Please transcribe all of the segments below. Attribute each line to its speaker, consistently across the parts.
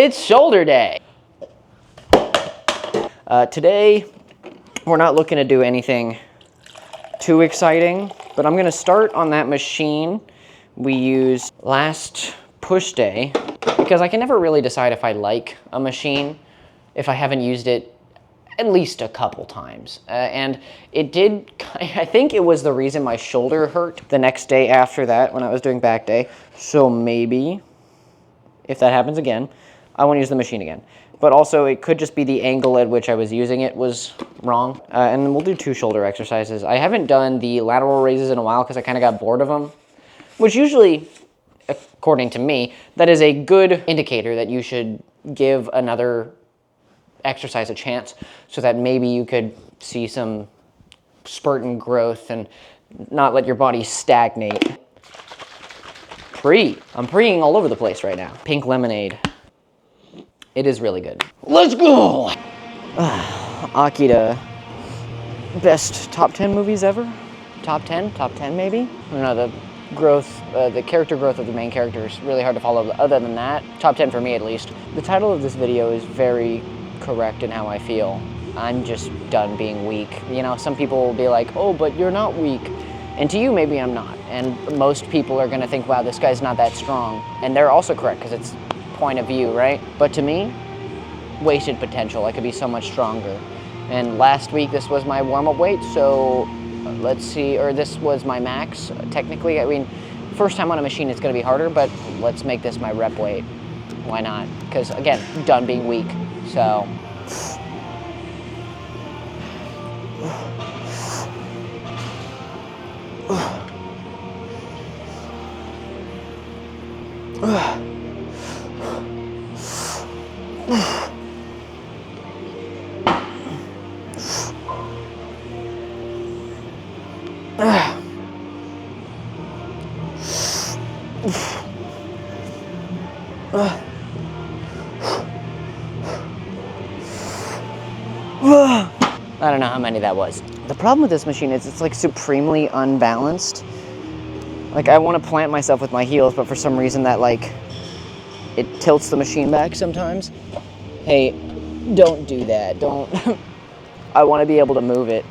Speaker 1: It's shoulder day. Today, we're not looking to do anything too exciting, but I'm gonna start on that machine we used last push day, because I can never really decide if I like a machine if I haven't used it at least a couple times. And it did, I think it was the reason my shoulder hurt the next day after that when I was doing back day. So maybe, if that happens again, I won't use the machine again. But also, it could just be the angle at which I was using it was wrong. And then we'll do 2 shoulder exercises. I haven't done the lateral raises in a while because I kind of got bored of them, which usually, according to me, that is a good indicator that you should give another exercise a chance so that maybe you could see some spurt in growth and not let your body stagnate. I'm preeing all over the place right now. Pink lemonade. It is really good. Let's go! Akira, best top 10 movies ever? Top 10? Top 10 maybe? I don't know, the character growth of the main character is really hard to follow. Other than that, top 10 for me at least. The title of this video is very correct in how I feel. I'm just done being weak. You know, some people will be like, oh, but you're not weak. And to you, maybe I'm not. And most people are gonna think, wow, this guy's not that strong. And they're also correct, because it's point of view, right? But to me, wasted potential. I could be so much stronger. And last week, this was my warm-up weight, so let's see, or this was my max. Technically, I mean, first time on a machine, it's gonna be harder, but let's make this my rep weight. Why not? Because again, done being weak. So, I don't know how many that was. The problem with this machine is it's like supremely unbalanced. Like I want to plant myself with my heels, but for some reason that like, it tilts the machine back sometimes. Hey, don't do that. Don't. I want to be able to move it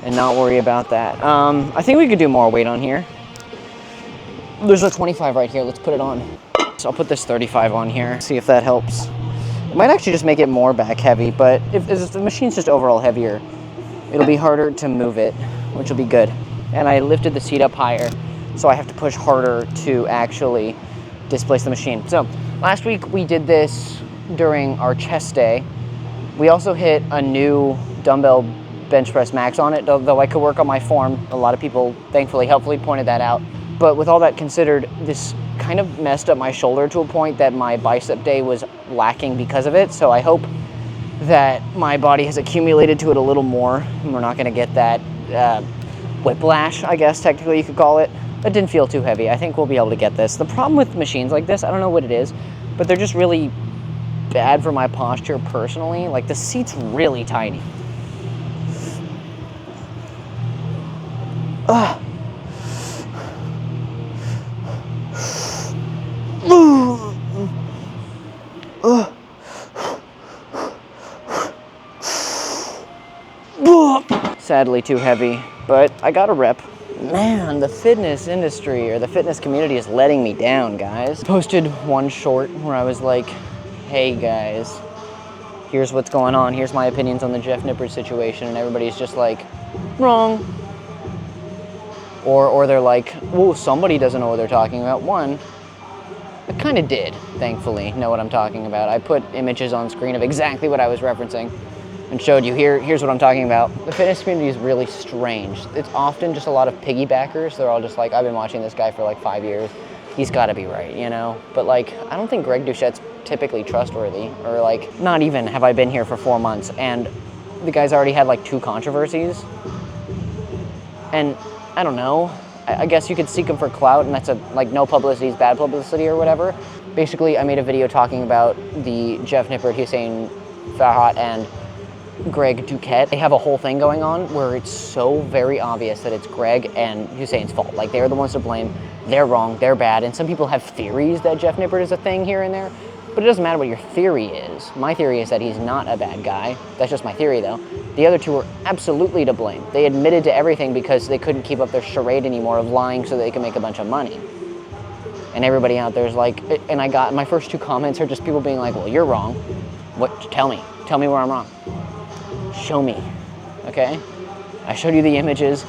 Speaker 1: and not worry about that. I think we could do more weight on here. There's a 25 right here. Let's put it on. So I'll put this 35 on here, see if that helps. It might actually just make it more back heavy, but if the machine's just overall heavier, it'll be harder to move it, which will be good. And I lifted the seat up higher, so I have to push harder to actually displace the machine. So last week we did this during our chest day. We also hit a new dumbbell bench press max on it, though I could work on my form. A lot of people, thankfully, helpfully pointed that out. But with all that considered, this kind of messed up my shoulder to a point that my bicep day was lacking because of it. So I hope that my body has accumulated to it a little more and we're not gonna get that whiplash, I guess technically you could call it. That didn't feel too heavy. I think we'll be able to get this. The problem with machines like this, I don't know what it is, but they're just really bad for my posture personally. Like the seat's really tiny. Sadly too heavy, but I got a rep. Man, the fitness industry or the fitness community is letting me down, guys. Posted one short where I was like, hey guys, here's what's going on. Here's my opinions on the Jeff Nippard situation. And everybody's just like, wrong. Or they're like, oh, somebody doesn't know what they're talking about. One, I kind of did, thankfully, know what I'm talking about. I put images on screen of exactly what I was referencing and showed you, here's what I'm talking about. The fitness community is really strange. It's often just a lot of piggybackers. They're all just like, I've been watching this guy for like 5 years. He's gotta be right, you know? But like, I don't think Greg Doucette's typically trustworthy, or like, not even have I been here for 4 months, and the guy's already had like 2 controversies. And I don't know, I guess you could seek him for clout, and that's like no publicity is bad publicity or whatever. Basically, I made a video talking about the Jeff Nippard, Hussein Farhat, and Greg Doucette. They have a whole thing going on where it's so very obvious that it's Greg and Hussein's fault. Like, they're the ones to blame, they're wrong, they're bad, and some people have theories that Jeff Nippard is a thing here and there. But it doesn't matter what your theory is. My theory is that he's not a bad guy. That's just my theory, though. The other two were absolutely to blame. They admitted to everything because they couldn't keep up their charade anymore of lying so that they could make a bunch of money. And everybody out there is like, and I got, my first 2 comments are just people being like, well, you're wrong. What? Tell me where I'm wrong. Show me, okay? I showed you the images.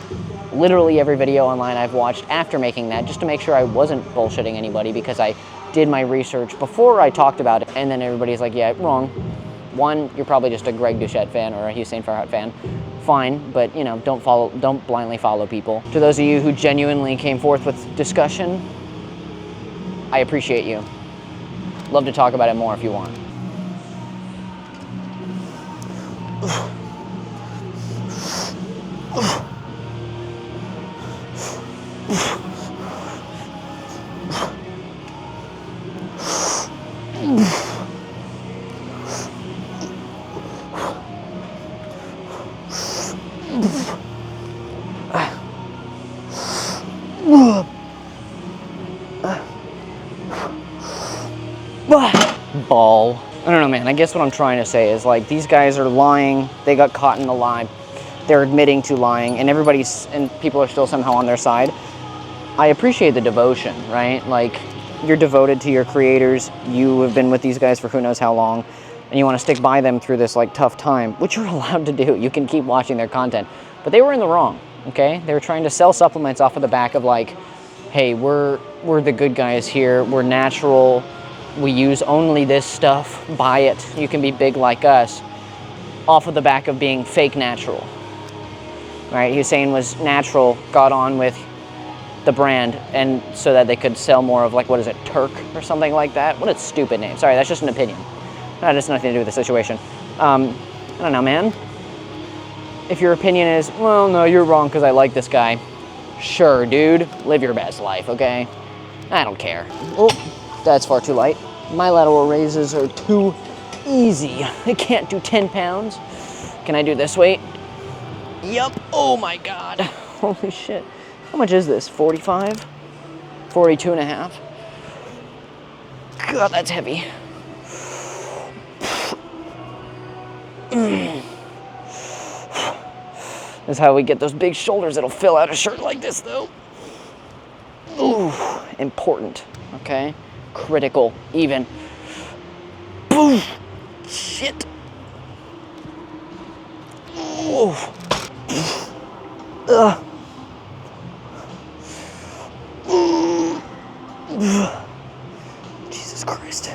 Speaker 1: Literally every video online I've watched after making that, just to make sure I wasn't bullshitting anybody, because I did my research before I talked about it, and then everybody's like, yeah, wrong. One, you're probably just a Greg Doucette fan or a Hussein Farhat fan. Fine, but you know, don't blindly follow people. To those of you who genuinely came forth with discussion, I appreciate you. Love to talk about it more if you want. Ball. I don't know, man. I guess what I'm trying to say is, like, these guys are lying. They got caught in a lie. They're admitting to lying, and people are still somehow on their side. I appreciate the devotion, right? Like, you're devoted to your creators. You have been with these guys for who knows how long, and you want to stick by them through this, like, tough time, which you're allowed to do. You can keep watching their content. But they were in the wrong, okay? They were trying to sell supplements off of the back of, like, hey, we're the good guys here. We're natural. We use only this stuff. Buy it. You can be big like us. Off of the back of being fake natural. Right? Hussein was natural, got on with the brand, and so that they could sell more of, like, what is it, Turk or something like that? What a stupid name. Sorry, that's just an opinion. That has nothing to do with the situation. I don't know, man. If your opinion is, well, no, you're wrong because I like this guy. Sure, dude. Live your best life, okay? I don't care. Oh, that's far too light. My lateral raises are too easy. I can't do 10 pounds. Can I do this weight? Yup. Oh my God. Holy shit. How much is this? 45? 42 and a half? God, that's heavy. That's how we get those big shoulders that'll fill out a shirt like this, though. Ooh, important, okay? Critical, even. Boom! Shit. Ooh. Ugh. Jesus Christ.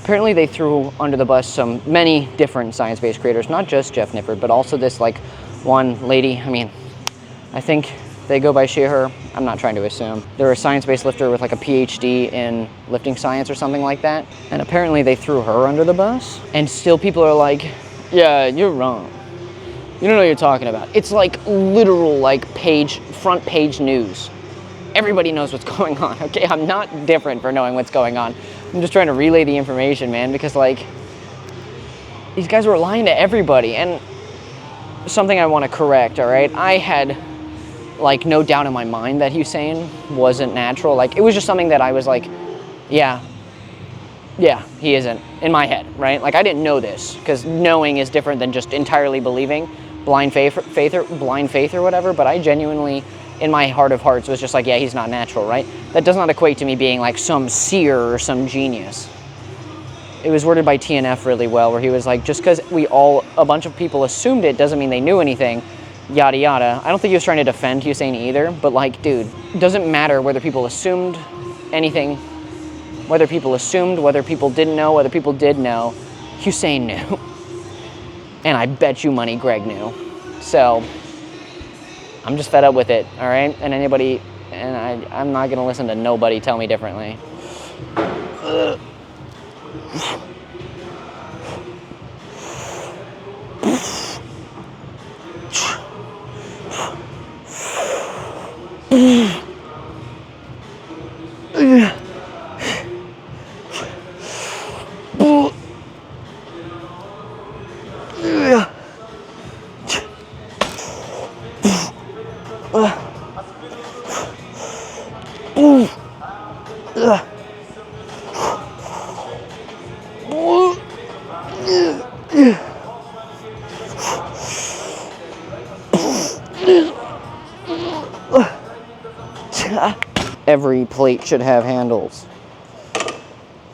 Speaker 1: Apparently they threw under the bus many different science-based creators, not just Jeff Nippard, but also this, like, one lady. I mean, I think they go by she, her. I'm not trying to assume. They're a science-based lifter with, like, a PhD in lifting science or something like that. And apparently they threw her under the bus. And still people are like, yeah, you're wrong. You don't know what you're talking about. It's like literal, like, front page news. Everybody knows what's going on, okay? I'm not different for knowing what's going on. I'm just trying to relay the information, man, because, like, these guys were lying to everybody. And something I want to correct, all right? I had, like, no doubt in my mind that Hussein wasn't natural. Like, it was just something that I was like, yeah, he isn't, in my head, right? Like, I didn't know this, because knowing is different than just entirely believing. Blind faith or whatever, but I genuinely, in my heart of hearts, was just like, yeah, he's not natural, right? That does not equate to me being like some seer or some genius. It was worded by TNF really well, where he was like, just because a bunch of people assumed it doesn't mean they knew anything, yada yada. I don't think he was trying to defend Hussein either, but, like, dude, it doesn't matter whether people assumed anything, whether people assumed, whether people didn't know, whether people did know, Hussein knew. And I bet you money Greg knew. So I'm just fed up with it, all right? And I'm not gonna listen to nobody tell me differently. Every plate should have handles.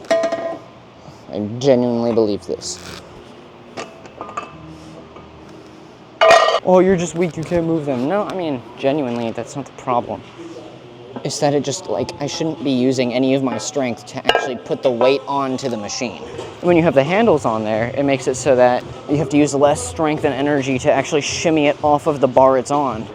Speaker 1: I genuinely believe this. Oh, you're just weak, you can't move them. No, I mean, genuinely, that's not the problem. It's that it just, like, I shouldn't be using any of my strength to actually put the weight onto the machine. When you have the handles on there, it makes it so that you have to use less strength and energy to actually shimmy it off of the bar it's on.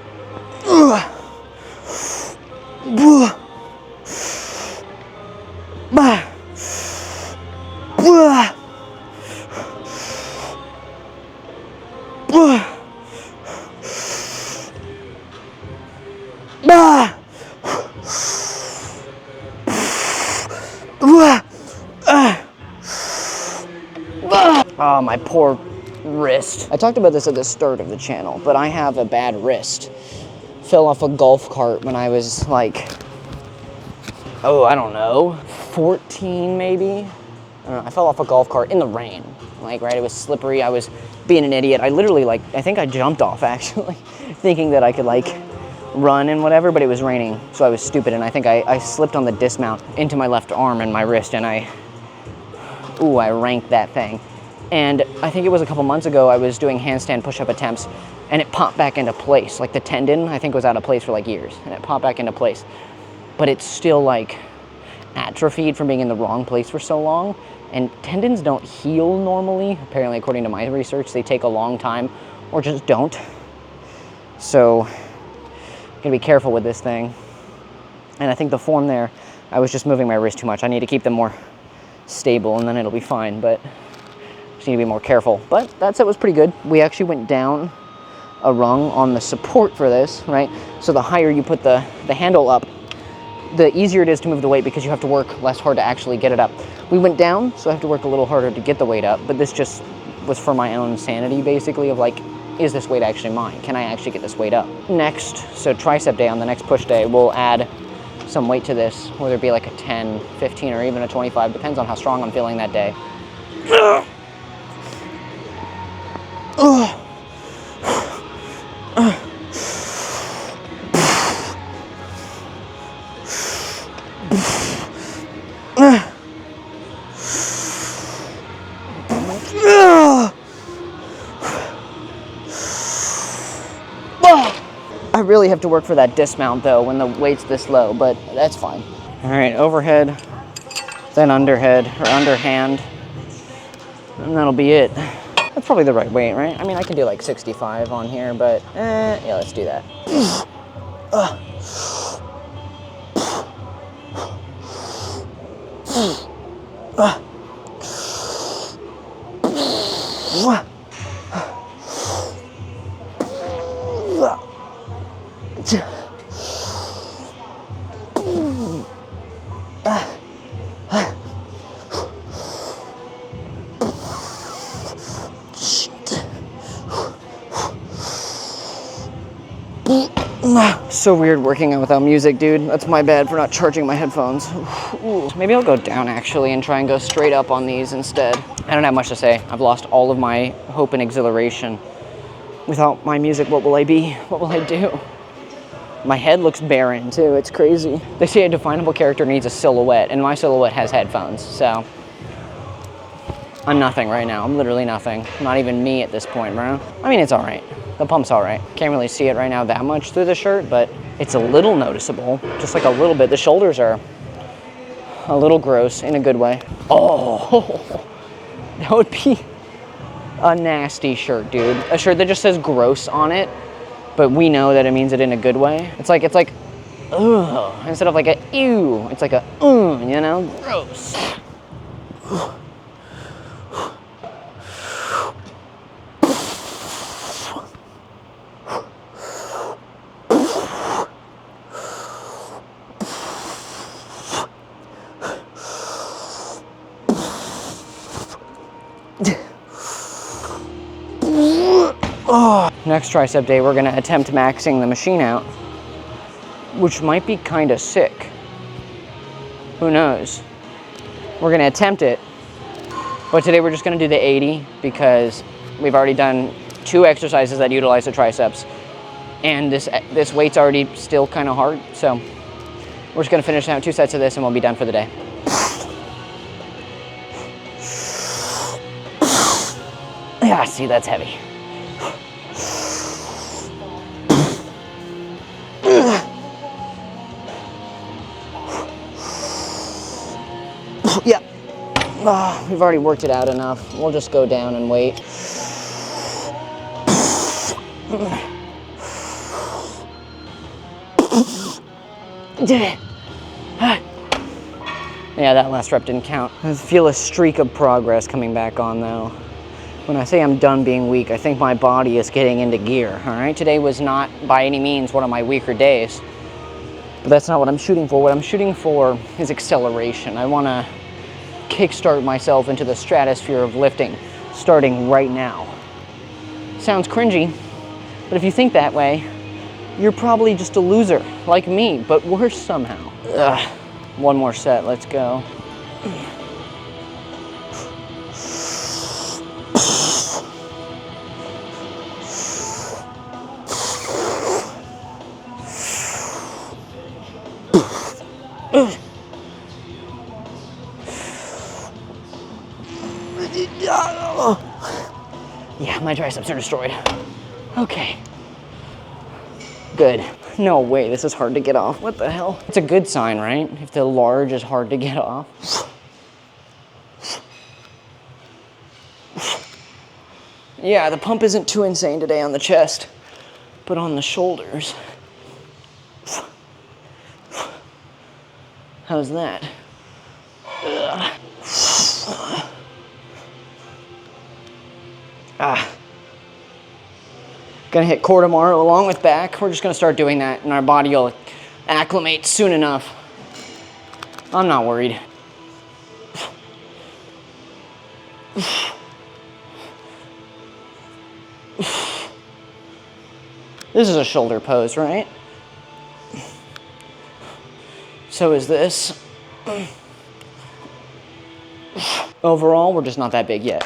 Speaker 1: Oh, my poor wrist. I talked about this at the start of the channel, but I have a bad wrist. Fell off a golf cart when I was like, oh, I don't know, 14 maybe? I don't know, I fell off a golf cart in the rain. Like, right, it was slippery, I was being an idiot. I literally, like, I think I jumped off actually, thinking that I could like run and whatever, but it was raining, so I was stupid, and I think I slipped on the dismount into my left arm and my wrist, and I ranked that thing. And I think it was a couple months ago, I was doing handstand push-up attempts, and it popped back into place. Like the tendon, I think, was out of place for like years, and it popped back into place. But it's still like atrophied from being in the wrong place for so long. And tendons don't heal normally. Apparently, according to my research, they take a long time or just don't. So, gotta be careful with this thing. And I think the form there, I was just moving my wrist too much. I need to keep them more stable, and then it'll be fine. But just need to be more careful. But that set was pretty good. We actually went down a rung on the support for this, right? So the higher you put the handle up, the easier it is to move the weight because you have to work less hard to actually get it up. We went down, so I have to work a little harder to get the weight up, but this just was for my own sanity, basically, of like, is this weight actually mine? Can I actually get this weight up? Next, so tricep day, on the next push day, we'll add some weight to this, whether it be like a 10, 15, or even a 25, depends on how strong I'm feeling that day. I really have to work for that dismount though when the weight's this low, but that's fine. All right, overhead, then underhead or underhand, and that'll be it. That's probably the right weight, right? I mean, I can do like 65 on here, but yeah, let's do that. So weird working out without music, dude. That's my bad for not charging my headphones. Ooh. Maybe I'll go down actually and try and go straight up on these instead. I don't have much to say. I've lost all of my hope and exhilaration. Without my music, what will I be? What will I do? My head looks barren too, it's crazy. They say a definable character needs a silhouette, and my silhouette has headphones, so. I'm nothing right now, I'm literally nothing. I'm not even me at this point, bro. I mean, it's all right. The pump's all right. Can't really see it right now that much through the shirt, but it's a little noticeable, just like a little bit. The shoulders are a little gross in a good way. Oh, that would be a nasty shirt, dude. A shirt that just says gross on it, but we know that it means it in a good way. It's like, ugh, instead of like a ew, it's like a, you know, gross. Next tricep day, we're gonna attempt maxing the machine out, which might be kind of sick. Who knows? We're gonna attempt it, but today we're just gonna do the 80 because we've already done 2 exercises that utilize the triceps, and this weight's already still kind of hard, so we're just gonna finish out 2 sets of this and we'll be done for the day. Yeah, see, that's heavy. Yeah. Oh, we've already worked it out enough. We'll just go down and wait. Yeah, that last rep didn't count. I feel a streak of progress coming back on though. When I say I'm done being weak, I think my body is getting into gear, all right? Today was not by any means one of my weaker days, but that's not what I'm shooting for. What I'm shooting for is acceleration. I wanna kickstart myself into the stratosphere of lifting starting right now. Sounds cringy, but if you think that way, you're probably just a loser like me, but worse somehow. Ugh. One more set, let's go. Yeah, my triceps are destroyed. Okay. Good. No way, this is hard to get off. What the hell? It's a good sign, right? If the large is hard to get off. Yeah, the pump isn't too insane today on the chest, but on the shoulders. How's that? Ugh. Gonna hit core tomorrow along with back. We're just gonna start doing that and our body will acclimate soon enough. I'm not worried. This is a shoulder pose, right? So is this. Overall, we're just not that big yet.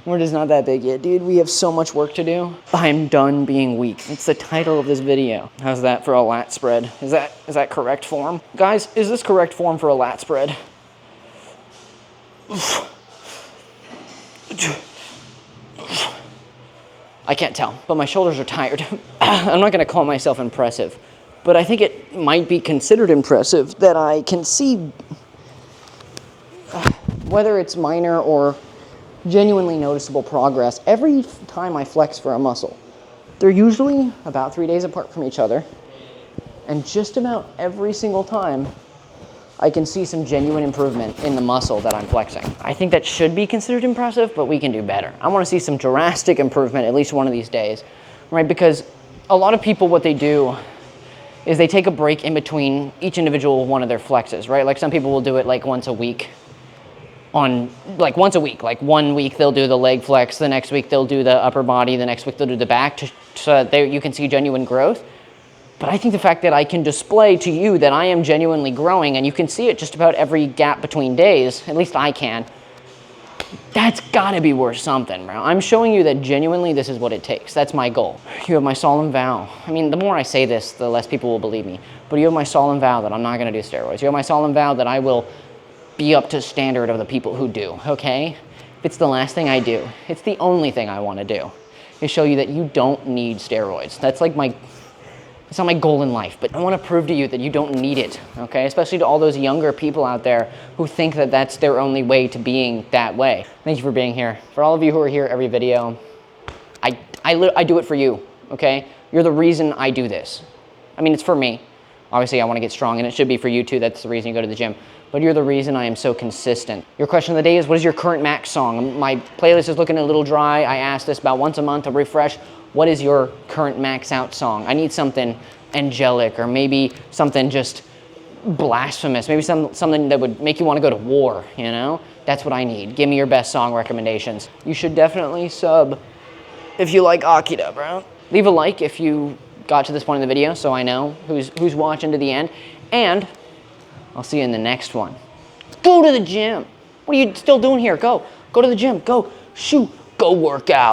Speaker 1: We're just not that big yet, dude. We have so much work to do. I'm done being weak. That's the title of this video. How's that for a lat spread? Is that correct form? Guys, is this correct form for a lat spread? I can't tell, but my shoulders are tired. I'm not gonna call myself impressive, but I think it might be considered impressive that I can see whether it's minor or genuinely noticeable progress every time I flex for a muscle. They're usually about 3 days apart from each other, and just about every single time I can see some genuine improvement in the muscle that I'm flexing. I think that should be considered impressive, but we can do better. I wanna see some drastic improvement at least one of these days, right? Because a lot of people, what they do is they take a break in between each individual one of their flexes, right? Like some people will do it like once a week. Like 1 week they'll do the leg flex, the next week they'll do the upper body, the next week they'll do the back so that you can see genuine growth. But I think the fact that I can display to you that I am genuinely growing and you can see it just about every gap between days, at least I can, that's gotta be worth something, bro. I'm showing you that genuinely this is what it takes. That's my goal. You have my solemn vow. I mean, the more I say this, the less people will believe me. But you have my solemn vow that I'm not gonna do steroids. You have my solemn vow that I will be up to standard of the people who do, okay? If it's the last thing I do, it's the only thing I wanna do, is show you that you don't need steroids. That's like it's not my goal in life, but I wanna prove to you that you don't need it, okay? Especially to all those younger people out there who think that that's their only way to being that way. Thank you for being here. For all of you who are here every video, I do it for you, okay? You're the reason I do this. I mean, it's for me. Obviously, I wanna get strong, and it should be for you too. That's the reason you go to the gym. But you're the reason I am so consistent. Your question of the day is, what is your current max song? My playlist is looking a little dry. I ask this about once a month to refresh. What is your current max out song? I need something angelic, or maybe something just blasphemous. Maybe something that would make you want to go to war, you know? That's what I need. Give me your best song recommendations. You should definitely sub if you like Akira, bro. Leave a like if you got to this point in the video so I know who's watching to the end. And I'll see you in the next one. Go to the gym. What are you still doing here? Go to the gym. Go shoot. Go work out.